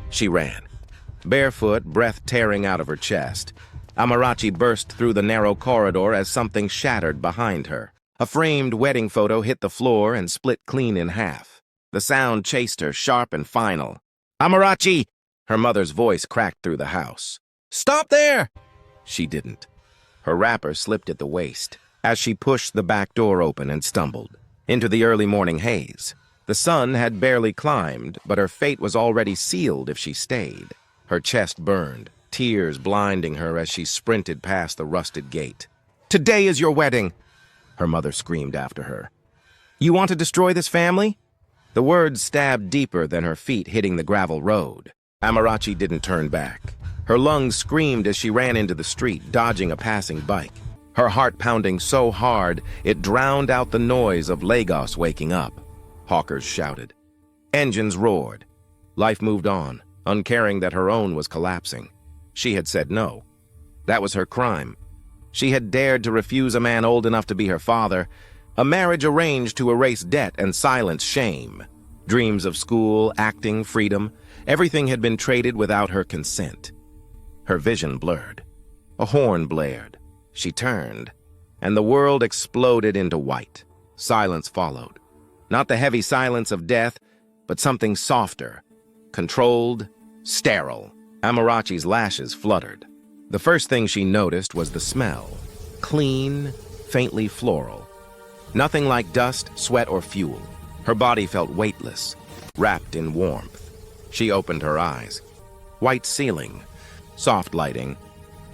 She ran. Barefoot, breath tearing out of her chest. Amarachi burst through the narrow corridor as something shattered behind her. A framed wedding photo hit the floor and split clean in half. The sound chased her, sharp and final. "Amarachi!" Her mother's voice cracked through the house. "Stop there!" She didn't. Her wrapper slipped at the waist as she pushed the back door open and stumbled into the early morning haze. The sun had barely climbed, but her fate was already sealed if she stayed. Her chest burned, tears blinding her as she sprinted past the rusted gate. "Today is your wedding!" Her mother screamed after her. "You want to destroy this family?" The words stabbed deeper than her feet hitting the gravel road. Amarachi didn't turn back. Her lungs screamed as she ran into the street, dodging a passing bike. Her heart pounding so hard, it drowned out the noise of Lagos waking up. Hawkers shouted. Engines roared. Life moved on, uncaring that her own was collapsing. She had said no. That was her crime. She had dared to refuse a man old enough to be her father, a marriage arranged to erase debt and silence shame. Dreams of school, acting, freedom, everything had been traded without her consent. Her vision blurred. A horn blared. She turned, and the world exploded into white. Silence followed. Not the heavy silence of death, but something softer, controlled, sterile. Amarachi's lashes fluttered. The first thing she noticed was the smell. Clean, faintly floral. Nothing like dust, sweat, or fuel. Her body felt weightless, wrapped in warmth. She opened her eyes. White ceiling, soft lighting,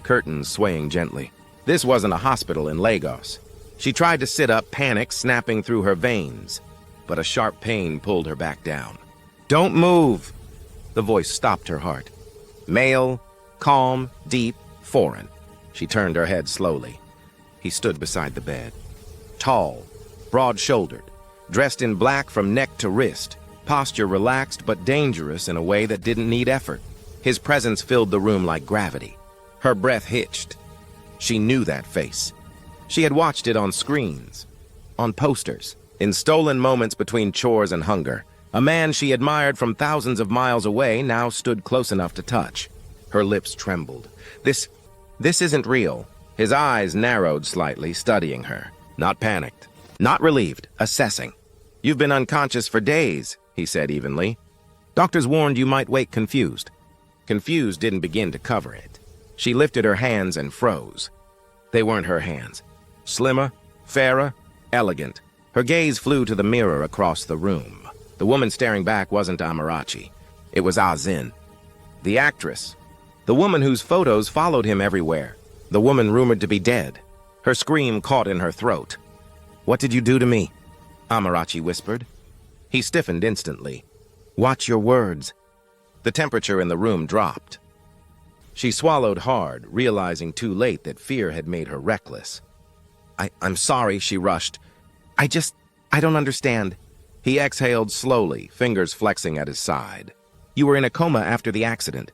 curtains swaying gently. This wasn't a hospital in Lagos. She tried to sit up, panic snapping through her veins, but a sharp pain pulled her back down. "Don't move!" The voice stopped her heart. Male, calm, deep, foreign. She turned her head slowly. He stood beside the bed. Tall, broad-shouldered, dressed in black from neck to wrist, posture relaxed but dangerous in a way that didn't need effort. His presence filled the room like gravity. Her breath hitched. She knew that face. She had watched it on screens, on posters, in stolen moments between chores and hunger. A man she admired from thousands of miles away now stood close enough to touch. Her lips trembled. This isn't real. His eyes narrowed slightly, studying her. Not panicked, not relieved, assessing. "You've been unconscious for days," he said evenly. "Doctors warned you might wake confused." Confused didn't begin to cover it. She lifted her hands and froze. They weren't her hands. Slimmer, fairer, elegant. Her gaze flew to the mirror across the room. The woman staring back wasn't Amarachi. It was Azin, the actress. The woman whose photos followed him everywhere. The woman rumored to be dead. Her scream caught in her throat. "What did you do to me?" Amarachi whispered. He stiffened instantly. "Watch your words." The temperature in the room dropped. She swallowed hard, realizing too late that fear had made her reckless. I'm sorry," she rushed. I don't understand." He exhaled slowly, fingers flexing at his side. "You were in a coma after the accident.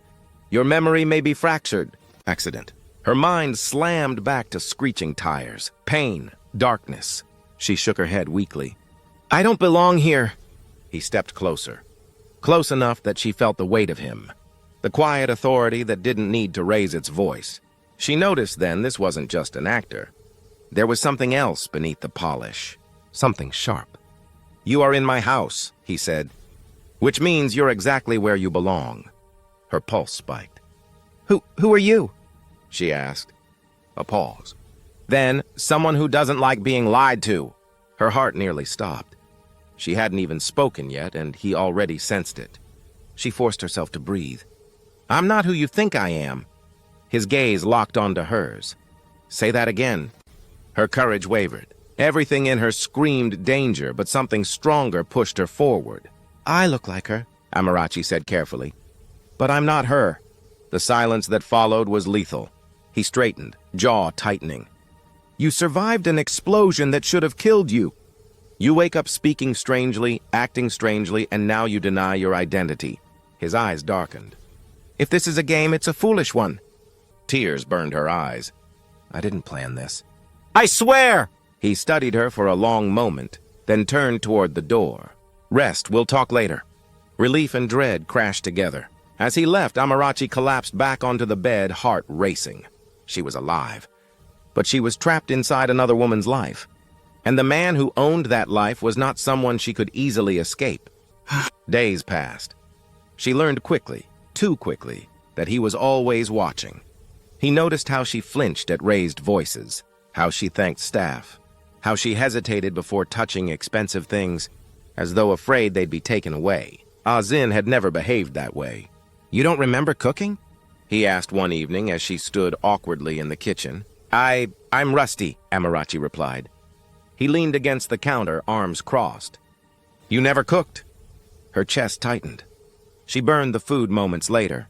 Your memory may be fractured." Accident. Her mind slammed back to screeching tires, pain, darkness. She shook her head weakly. "I don't belong here." He stepped closer. Close enough that she felt the weight of him. The quiet authority that didn't need to raise its voice. She noticed then this wasn't just an actor. There was something else beneath the polish. Something sharp. "You are in my house," he said. "Which means you're exactly where you belong." Her pulse spiked. Who are you?" she asked. A pause. Then, "Someone who doesn't like being lied to." Her heart nearly stopped. She hadn't even spoken yet, and he already sensed it. She forced herself to breathe. "I'm not who you think I am." His gaze locked onto hers. "Say that again." Her courage wavered. Everything in her screamed danger, but something stronger pushed her forward. "I look like her," Amarachi said carefully. "But I'm not her." The silence that followed was lethal. He straightened, jaw tightening. "You survived an explosion that should have killed you. You wake up speaking strangely, acting strangely, and now you deny your identity." His eyes darkened. "If this is a game, it's a foolish one." Tears burned her eyes. "I didn't plan this." "I swear!" He studied her for a long moment, then turned toward the door. "Rest, we'll talk later." Relief and dread crashed together. As he left, Amarachi collapsed back onto the bed, heart racing. She was alive. But she was trapped inside another woman's life. And the man who owned that life was not someone she could easily escape. Days passed. She learned quickly, too quickly, that he was always watching. He noticed how she flinched at raised voices, how she thanked staff, how she hesitated before touching expensive things, as though afraid they'd be taken away. Azin had never behaved that way. "You don't remember cooking?" he asked one evening as she stood awkwardly in the kitchen. I'm rusty," Amarachi replied. He leaned against the counter, arms crossed. "You never cooked?" Her chest tightened. She burned the food moments later.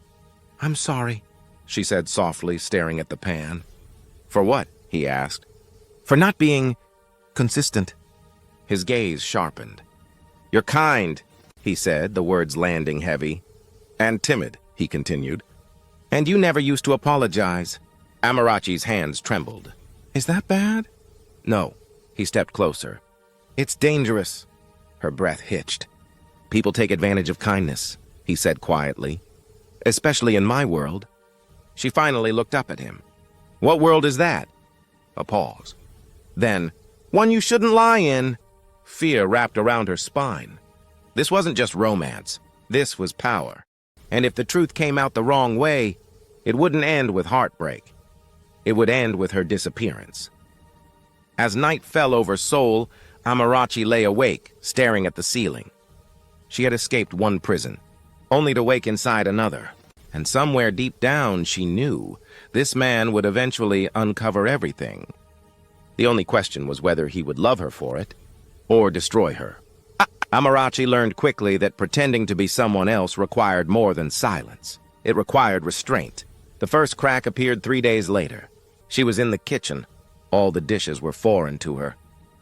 "I'm sorry," she said softly, staring at the pan. "For what?" he asked. "For not being consistent." His gaze sharpened. "You're kind," he said, the words landing heavy. "And timid," he continued. "And you never used to apologize." Amarachi's hands trembled. "Is that bad?" "No." He stepped closer. "It's dangerous." Her breath hitched. "People take advantage of kindness," he said quietly. "Especially in my world." She finally looked up at him. "What world is that?" A pause. Then, "One you shouldn't lie in." Fear wrapped around her spine. This wasn't just romance. This was power. And if the truth came out the wrong way, it wouldn't end with heartbreak. It would end with her disappearance. As night fell over Seoul, Amarachi lay awake, staring at the ceiling. She had escaped one prison, only to wake inside another. And somewhere deep down, she knew this man would eventually uncover everything. The only question was whether he would love her for it or destroy her. Amarachi learned quickly that pretending to be someone else required more than silence. It required restraint. The first crack appeared 3 days later. She was in the kitchen. All the dishes were foreign to her.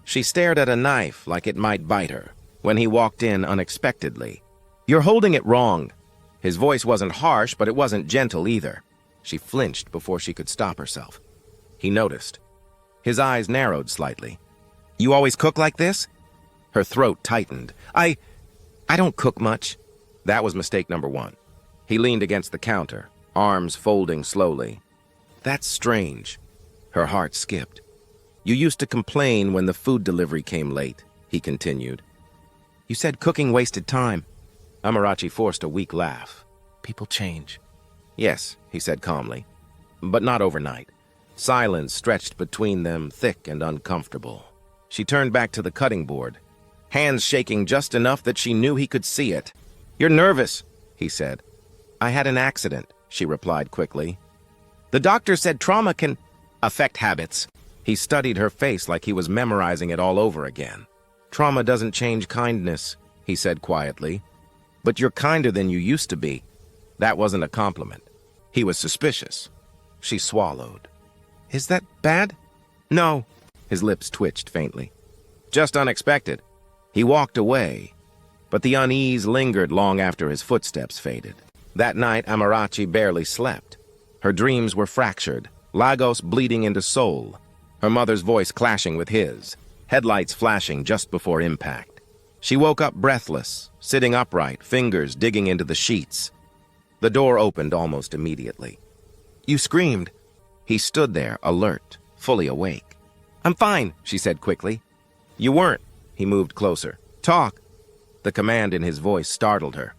She stared at a knife like it might bite her when he walked in unexpectedly. "You're holding it wrong." His voice wasn't harsh, but it wasn't gentle either. She flinched before she could stop herself. He noticed. His eyes narrowed slightly. "You always cook like this?" Her throat tightened. I don't cook much." That was mistake number one. He leaned against the counter, arms folding slowly. "That's strange." Her heart skipped. "You used to complain when the food delivery came late," he continued. "You said cooking wasted time." Amarachi forced a weak laugh. "People change." "Yes," he said calmly, "but not overnight." Silence stretched between them, thick and uncomfortable. She turned back to the cutting board, hands shaking just enough that she knew he could see it. "You're nervous," he said. "I had an accident," she replied quickly. "The doctor said trauma can affect habits." He studied her face like he was memorizing it all over again. "Trauma doesn't change kindness," he said quietly. "But you're kinder than you used to be." That wasn't a compliment. He was suspicious. She swallowed. "Is that bad?" "No." His lips twitched faintly. "Just unexpected." He walked away, but the unease lingered long after his footsteps faded. That night, Amarachi barely slept. Her dreams were fractured, Lagos bleeding into Seoul, her mother's voice clashing with his, headlights flashing just before impact. She woke up breathless, sitting upright, fingers digging into the sheets. The door opened almost immediately. "You screamed." He stood there, alert, fully awake. "I'm fine," she said quickly. "You weren't." He moved closer. "Talk." The command in his voice startled her.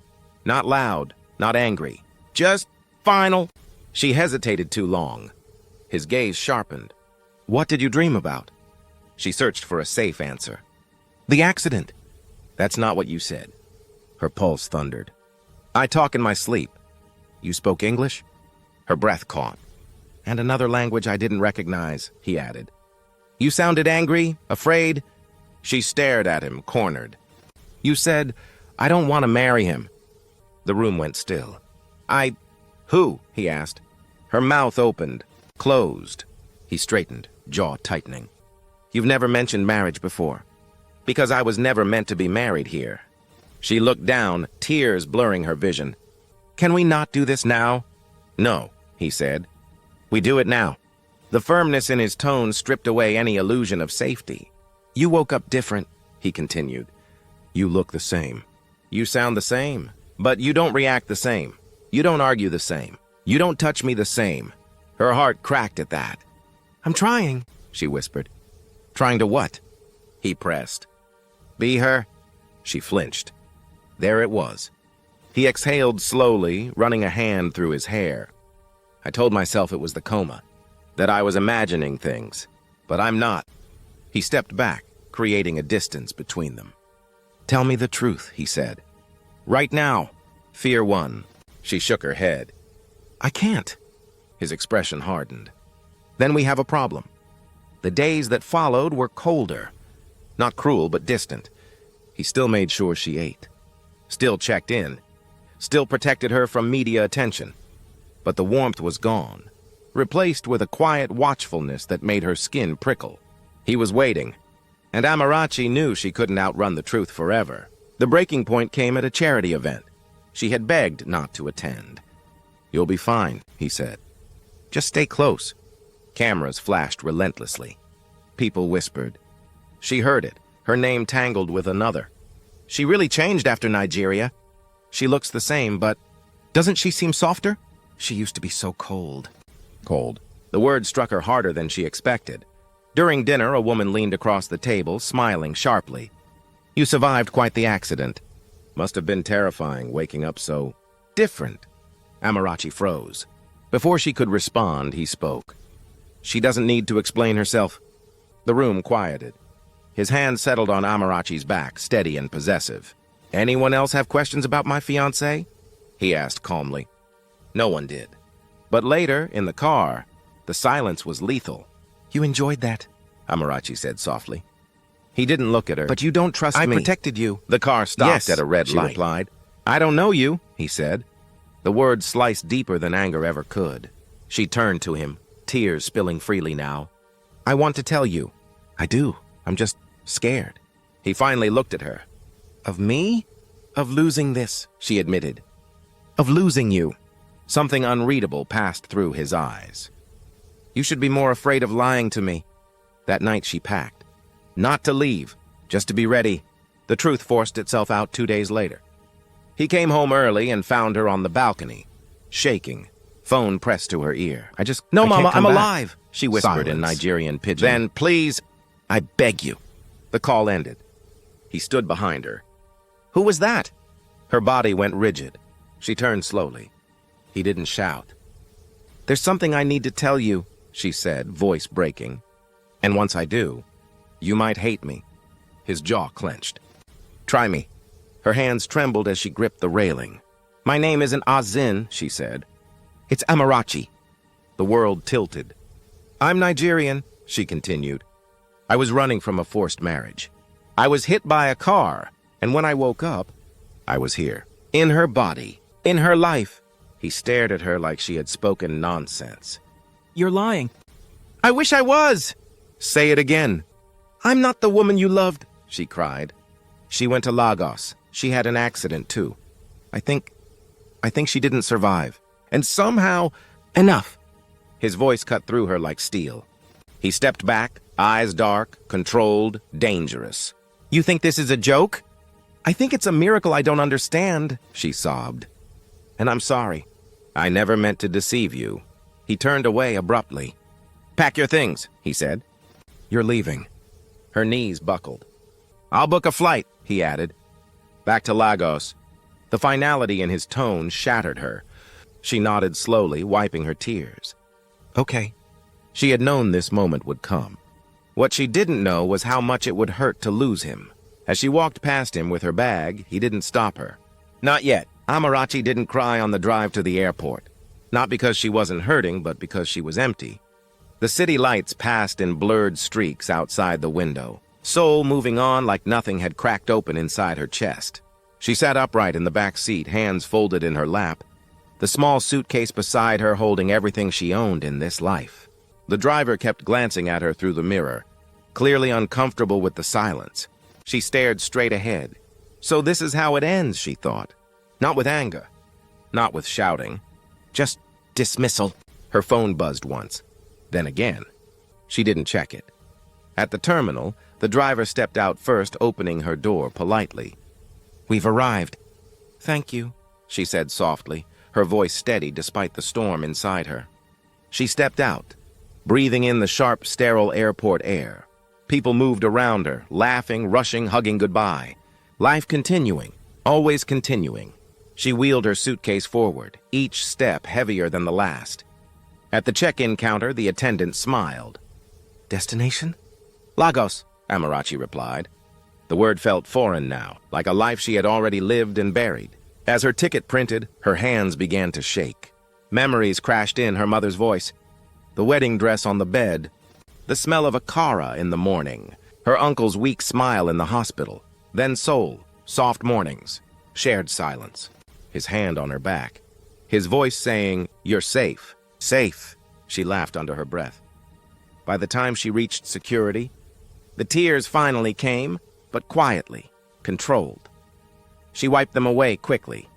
Not loud, not angry. "Just final." She hesitated too long. His gaze sharpened. "What did you dream about?" She searched for a safe answer. "The accident." "That's not what you said." Her pulse thundered. "I talk in my sleep." "You spoke English?" Her breath caught. "And another language I didn't recognize," he added. "You sounded angry, afraid." She stared at him, cornered. "You said, I don't want to marry him." The room went still. Who?" he asked. Her mouth opened, closed. He straightened, jaw tightening. "You've never mentioned marriage before." "Because I was never meant to be married here." She looked down, tears blurring her vision. "Can we not do this now?" "No," he said. "We do it now." The firmness in his tone stripped away any illusion of safety. "You woke up different," he continued. "You look the same. You sound the same, but you don't react the same." You don't argue the same. You don't touch me the same. Her heart cracked at that. I'm trying, she whispered. Trying to what? He pressed. Be her? She flinched. There it was. He exhaled slowly, running a hand through his hair. I told myself it was the coma, that I was imagining things, but I'm not. He stepped back, creating a distance between them. Tell me the truth, he said. Right now. Fear won. She shook her head. I can't. His expression hardened. Then we have a problem. The days that followed were colder. Not cruel, but distant. He still made sure she ate. Still checked in. Still protected her from media attention. But the warmth was gone, replaced with a quiet watchfulness that made her skin prickle. He was waiting, and Amarachi knew she couldn't outrun the truth forever. The breaking point came at a charity event. She had begged not to attend. You'll be fine, he said. Just stay close. Cameras flashed relentlessly. People whispered. She heard it, her name tangled with another. She really changed after Nigeria. She looks the same, but doesn't she seem softer? She used to be so cold. Cold. The word struck her harder than she expected. During dinner, a woman leaned across the table, smiling sharply. You survived quite the accident. Must have been terrifying, waking up so different. Amarachi froze. Before she could respond, he spoke. She doesn't need to explain herself. The room quieted. His hand settled on Amarachi's back, steady and possessive. Anyone else have questions about my fiancé? He asked calmly. No one did. But later, in the car, the silence was lethal. You enjoyed that, Amarachi said softly. He didn't look at her. But you don't trust me. I protected you. The car stopped at a red light. She replied. I don't know you, he said. The words sliced deeper than anger ever could. She turned to him, tears spilling freely now. I want to tell you. I do. I'm just scared. He finally looked at her. Of me? Of losing this, she admitted. Of losing you. Something unreadable passed through his eyes. You should be more afraid of lying to me. That night she packed. Not to leave, just to be ready. The truth forced itself out 2 days later. He came home early and found her on the balcony, shaking, phone pressed to her ear. No, Mama, I'm alive, she whispered in Nigerian pidgin. Then, please, I beg you. The call ended. He stood behind her. Who was that? Her body went rigid. She turned slowly. He didn't shout. There's something I need to tell you, she said, voice breaking. And once I do, you might hate me. His jaw clenched. Try me. Her hands trembled as she gripped the railing. My name isn't Azin, she said. It's Amarachi. The world tilted. I'm Nigerian, she continued. I was running from a forced marriage. I was hit by a car, and when I woke up, I was here. In her body. In her life. He stared at her like she had spoken nonsense. You're lying. I wish I was. Say it again. I'm not the woman you loved, she cried. She went to Lagos. She had an accident, too. I think she didn't survive. And somehow, enough. His voice cut through her like steel. He stepped back, eyes dark, controlled, dangerous. You think this is a joke? I think it's a miracle I don't understand, she sobbed. And I'm sorry. I never meant to deceive you. He turned away abruptly. Pack your things, he said. You're leaving. Her knees buckled. I'll book a flight, he added. Back to Lagos. The finality in his tone shattered her. She nodded slowly, wiping her tears. Okay. She had known this moment would come. What she didn't know was how much it would hurt to lose him. As she walked past him with her bag, he didn't stop her. Not yet. Amarachi didn't cry on the drive to the airport. Not because she wasn't hurting, but because she was empty. The city lights passed in blurred streaks outside the window, soul moving on like nothing had cracked open inside her chest. She sat upright in the back seat, hands folded in her lap, the small suitcase beside her holding everything she owned in this life. The driver kept glancing at her through the mirror, clearly uncomfortable with the silence. She stared straight ahead. So this is how it ends, she thought. Not with anger, not with shouting, just dismissal. Her phone buzzed once, then again. She didn't check it. At the terminal, the driver stepped out first, opening her door politely. We've arrived. Thank you, she said softly, her voice steady despite the storm inside her. She stepped out, breathing in the sharp, sterile airport air. People moved around her, laughing, rushing, hugging goodbye. Life continuing, always continuing. She wheeled her suitcase forward, each step heavier than the last. At the check-in counter, the attendant smiled. "Destination?" "Lagos," Amarachi replied. The word felt foreign now, like a life she had already lived and buried. As her ticket printed, her hands began to shake. Memories crashed in her mother's voice. The wedding dress on the bed, the smell of a kara in the morning, her uncle's weak smile in the hospital, then Seoul, soft mornings, shared silence, his hand on her back, his voice saying, "You're safe, safe," she laughed under her breath. By the time she reached security, the tears finally came, but quietly, controlled. She wiped them away quickly,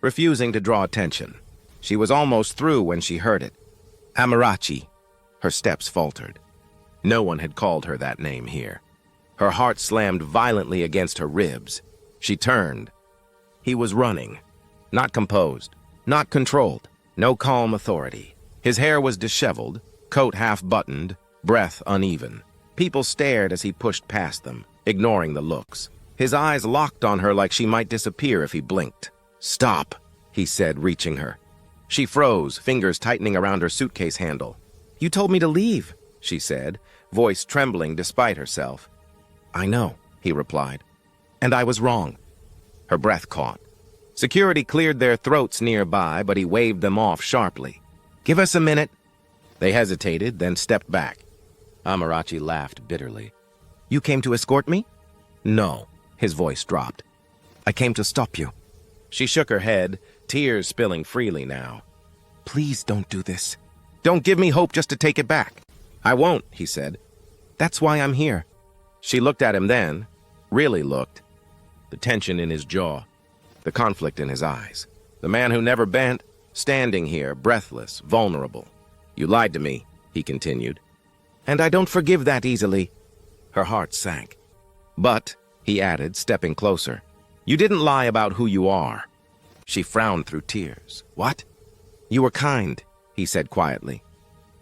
refusing to draw attention. She was almost through when she heard it. Amarachi. Her steps faltered. No one had called her that name here. Her heart slammed violently against her ribs. She turned. He was running. Not composed, not controlled, no calm authority. His hair was disheveled, coat half-buttoned, breath uneven. People stared as he pushed past them, ignoring the looks. His eyes locked on her like she might disappear if he blinked. "Stop," he said, reaching her. She froze, fingers tightening around her suitcase handle. "You told me to leave," she said, voice trembling despite herself. "I know," he replied. "And I was wrong." Her breath caught. Security cleared their throats nearby, but he waved them off sharply. "Give us a minute." They hesitated, then stepped back. Amarachi laughed bitterly. "You came to escort me?" "No." His voice dropped. "I came to stop you." She shook her head, tears spilling freely now. "Please don't do this. Don't give me hope just to take it back." "I won't," he said. "That's why I'm here." She looked at him then, really looked. The tension in his jaw, the conflict in his eyes. The man who never bent, standing here, breathless, vulnerable. "You lied to me," he continued. "And I don't forgive that easily." Her heart sank. "But," he added, stepping closer, "you didn't lie about who you are." She frowned through tears. "What?" "You were kind," he said quietly.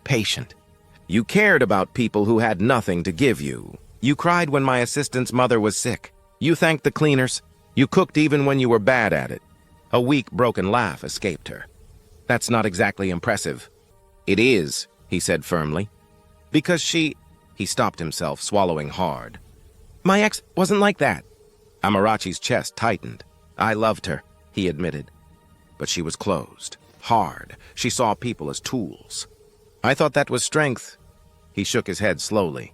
"Patient. You cared about people who had nothing to give you. You cried when my assistant's mother was sick. You thanked the cleaners. You cooked even when you were bad at it." A weak, broken laugh escaped her. "That's not exactly impressive." "It is," he said firmly. "Because she—" He stopped himself, swallowing hard. "My ex wasn't like that." Amarachi's chest tightened. "I loved her," he admitted. But she was closed, hard. She saw people as tools. "I thought that was strength." He shook his head slowly.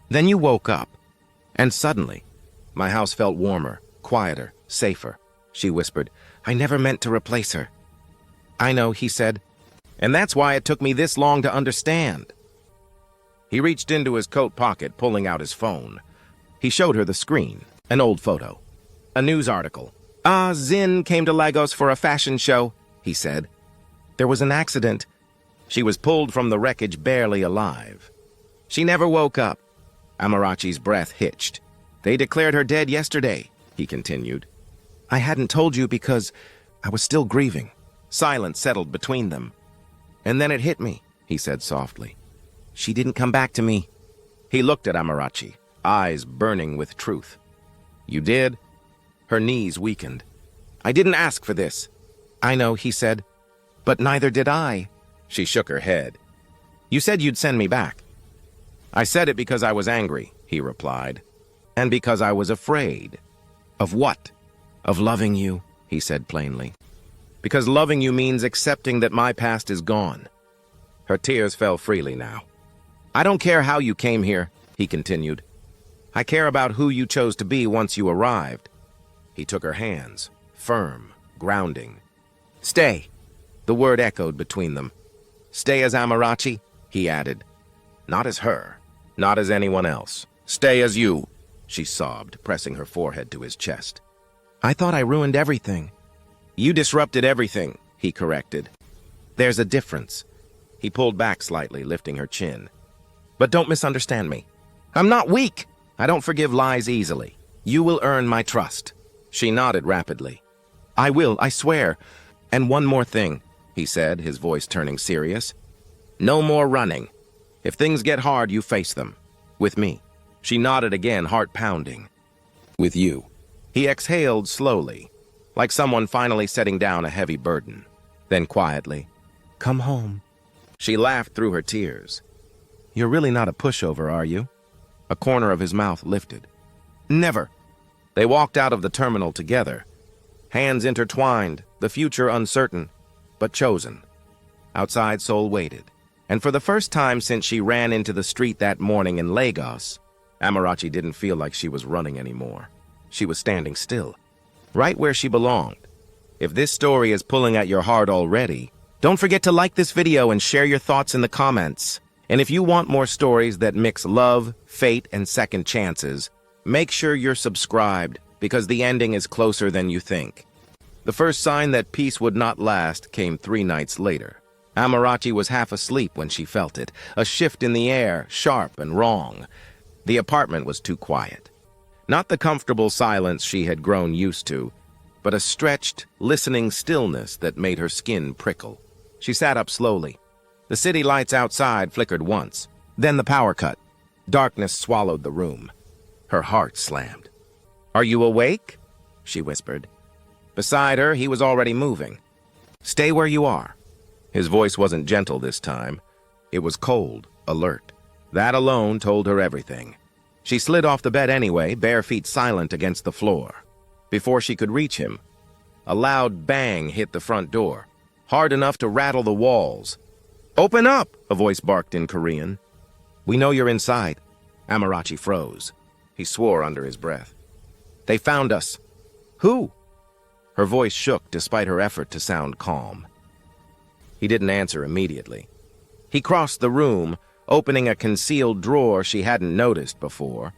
"Then you woke up. And suddenly, my house felt warmer, quieter, safer." She whispered, "I never meant to replace her." "I know," he said. "And that's why it took me this long to understand." He reached into his coat pocket, pulling out his phone. He showed her the screen, an old photo. A news article. Zin came to Lagos for a fashion show," he said. "There was an accident." She was pulled from the wreckage barely alive. "She never woke up." Amarachi's breath hitched. "They declared her dead yesterday," he continued. "I hadn't told you because I was still grieving." Silence settled between them. "And then it hit me," he said softly. "She didn't come back to me." He looked at Amarachi, eyes burning with truth. "You did?" Her knees weakened. "I didn't ask for this." "I know," he said. "But neither did I." She shook her head. "You said you'd send me back." "I said it because I was angry," he replied. "And because I was afraid." "Of what?" "Of loving you," he said plainly. "Because loving you means accepting that my past is gone." Her tears fell freely now. "I don't care how you came here," he continued. "I care about who you chose to be once you arrived." He took her hands, firm, grounding. "Stay." The word echoed between them. "Stay as Amarachi," he added. "Not as her, not as anyone else. Stay as you," she sobbed, pressing her forehead to his chest. "I thought I ruined everything." "You disrupted everything," he corrected. "There's a difference." He pulled back slightly, lifting her chin. "But don't misunderstand me. I'm not weak. I don't forgive lies easily. You will earn my trust." She nodded rapidly. "I will, I swear. And one more thing, he said, his voice turning serious. No more running. If things get hard, you face them. With me. She nodded again, heart pounding. With you. He exhaled slowly, like someone finally setting down a heavy burden. Then quietly, come home. She laughed through her tears. You're really not a pushover, are you? A corner of his mouth lifted. Never. They walked out of the terminal together. Hands intertwined, the future uncertain, but chosen. Outside, Sol waited. And for the first time since she ran into the street that morning in Lagos, Amarachi didn't feel like she was running anymore. She was standing still, right where she belonged. If this story is pulling at your heart already, don't forget to like this video and share your thoughts in the comments. And if you want more stories that mix love, fate, and second chances, make sure you're subscribed, because the ending is closer than you think. The first sign that peace would not last came 3 nights later. Amarachi was half asleep when she felt it, a shift in the air, sharp and wrong. The apartment was too quiet. Not the comfortable silence she had grown used to, but a stretched, listening stillness that made her skin prickle. She sat up slowly. The city lights outside flickered once. Then the power cut. Darkness swallowed the room. Her heart slammed. Are you awake? She whispered. Beside her, he was already moving. Stay where you are. His voice wasn't gentle this time. It was cold, alert. That alone told her everything. She slid off the bed anyway, bare feet silent against the floor. Before she could reach him, a loud bang hit the front door, hard enough to rattle the walls. Open up, a voice barked in Korean. We know you're inside. Amarachi froze. He swore under his breath. They found us. Who? Her voice shook despite her effort to sound calm. He didn't answer immediately. He crossed the room, opening a concealed drawer she hadn't noticed before,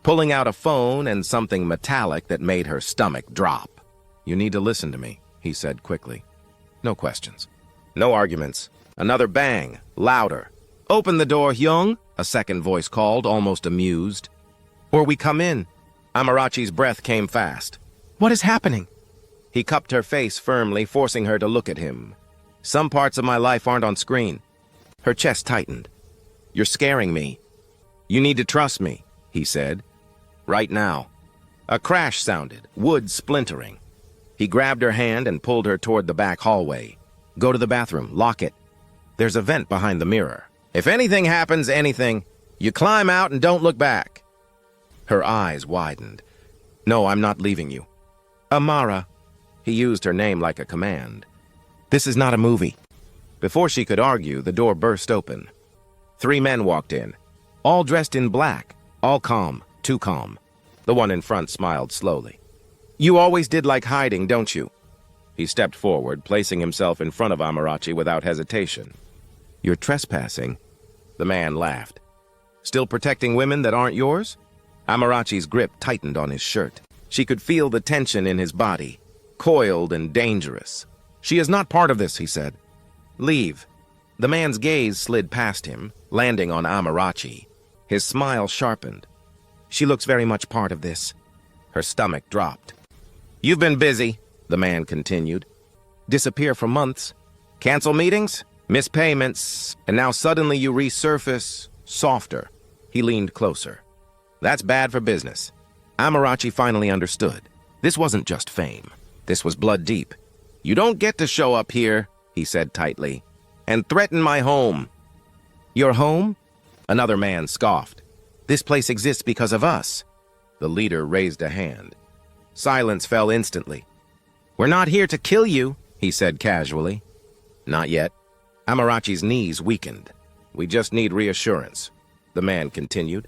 pulling out a phone and something metallic that made her stomach drop. You need to listen to me, he said quickly. No questions. No arguments. Another bang, louder. Open the door, Hyung, a second voice called, almost amused. Or we come in. Amarachi's breath came fast. What is happening? He cupped her face firmly, forcing her to look at him. Some parts of my life aren't on screen. Her chest tightened. You're scaring me. You need to trust me, he said. Right now. A crash sounded, wood splintering. He grabbed her hand and pulled her toward the back hallway. Go to the bathroom, lock it. There's a vent behind the mirror. If anything happens, you climb out and don't look back. Her eyes widened. No, I'm not leaving you. Amara. He used her name like a command. This is not a movie. Before she could argue, the door burst open. 3 men walked in, all dressed in black, all calm, too calm. The one in front smiled slowly. You always did like hiding, don't you? He stepped forward, placing himself in front of Amarachi without hesitation. You're trespassing? The man laughed. Still protecting women that aren't yours? Amarachi's grip tightened on his shirt. She could feel the tension in his body, coiled and dangerous. She is not part of this, he said. Leave. The man's gaze slid past him, landing on Amarachi. His smile sharpened. She looks very much part of this. Her stomach dropped. You've been busy, the man continued. Disappear for months. Cancel meetings, miss payments, and now suddenly you resurface, softer. He leaned closer. That's bad for business. Amarachi finally understood. This wasn't just fame. This was blood deep. You don't get to show up here, he said tightly, and threaten my home. Your home? Another man scoffed. This place exists because of us. The leader raised a hand. Silence fell instantly. We're not here to kill you, he said casually. Not yet. Amarachi's knees weakened. We just need reassurance, the man continued.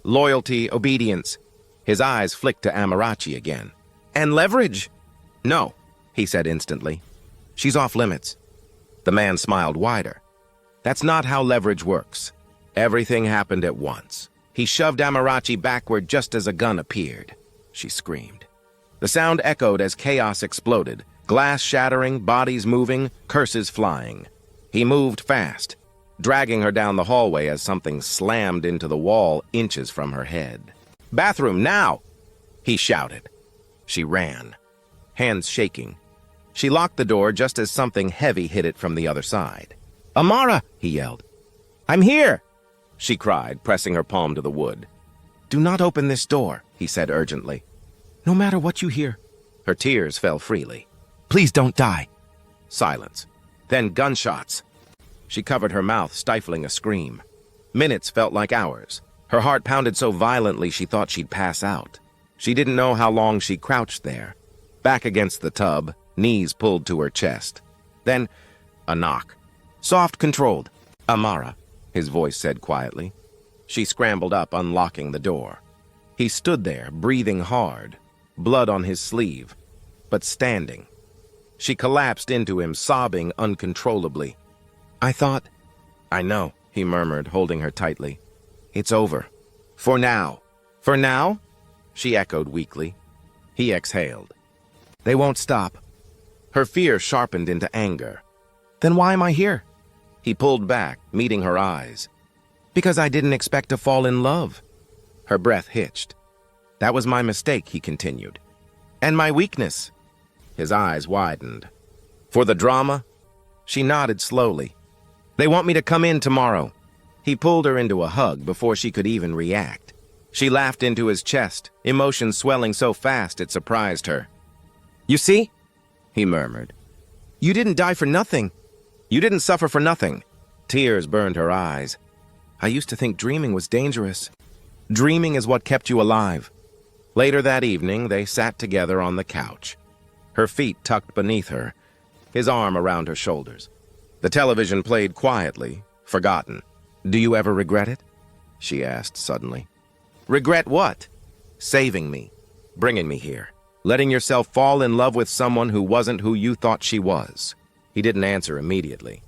Loyalty, obedience. His eyes flicked to Amarachi again. And leverage? No, he said instantly. She's off limits. The man smiled wider. That's not how leverage works. Everything happened at once. He shoved Amarachi backward just as a gun appeared. She screamed. The sound echoed as chaos exploded, glass shattering, bodies moving, curses flying. He moved fast, dragging her down the hallway as something slammed into the wall inches from her head. Bathroom, now! He shouted. She ran, hands shaking. She locked the door just as something heavy hit it from the other side. "Amara!" he yelled. "I'm here!" she cried, pressing her palm to the wood. "Do not open this door," he said urgently. "No matter what you hear." Her tears fell freely. "Please don't die." Silence. Then gunshots. She covered her mouth, stifling a scream. Minutes felt like hours. Her heart pounded so violently she thought she'd pass out. She didn't know how long she crouched there, back against the tub, knees pulled to her chest. Then, a knock. Soft, controlled. "Amara," his voice said quietly. She scrambled up, unlocking the door. He stood there, breathing hard, blood on his sleeve, but standing. She collapsed into him, sobbing uncontrollably. "I thought—" "I know," he murmured, holding her tightly. "It's over. For now." "For now?" she echoed weakly. He exhaled. "They won't stop." Her fear sharpened into anger. "Then why am I here?" He pulled back, meeting her eyes. "Because I didn't expect to fall in love." Her breath hitched. "That was my mistake," he continued. "And my weakness." His eyes widened. "For the drama?" She nodded slowly. "They want me to come in tomorrow." He pulled her into a hug before she could even react. She laughed into his chest, emotions swelling so fast it surprised her. "You see?" he murmured. "You didn't die for nothing. You didn't suffer for nothing." Tears burned her eyes. "I used to think dreaming was dangerous. Dreaming is what kept you alive." Later that evening, they sat together on the couch, her feet tucked beneath her, his arm around her shoulders. The television played quietly, forgotten. "Do you ever regret it?" she asked suddenly. "Regret what?" "Saving me, bringing me here, letting yourself fall in love with someone who wasn't who you thought she was." He didn't answer immediately.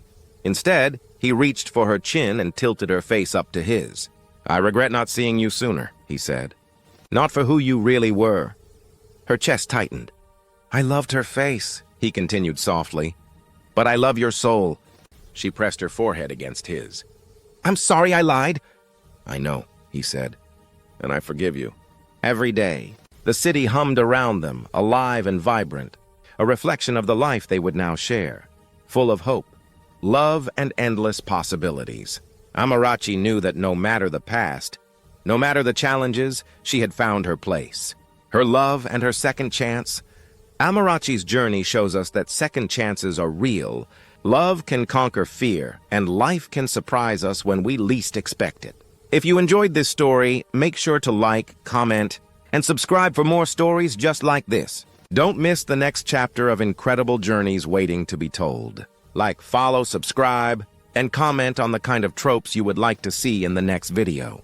Instead, he reached for her chin and tilted her face up to his. "I regret not seeing you sooner," he said. "Not for who you really were." Her chest tightened. "I loved her face," he continued softly. "But I love your soul." She pressed her forehead against his. "I'm sorry I lied." "I know," he said, "and I forgive you." Every day, the city hummed around them, alive and vibrant, a reflection of the life they would now share, full of hope, love, and endless possibilities. Amarachi knew that no matter the past, no matter the challenges, she had found her place. Her love and her second chance. Amarachi's journey shows us that second chances are real. Love can conquer fear, and life can surprise us when we least expect it. If you enjoyed this story, make sure to like, comment, and subscribe for more stories just like this. Don't miss the next chapter of incredible journeys waiting to be told. Like, follow, subscribe, and comment on the kind of tropes you would like to see in the next video.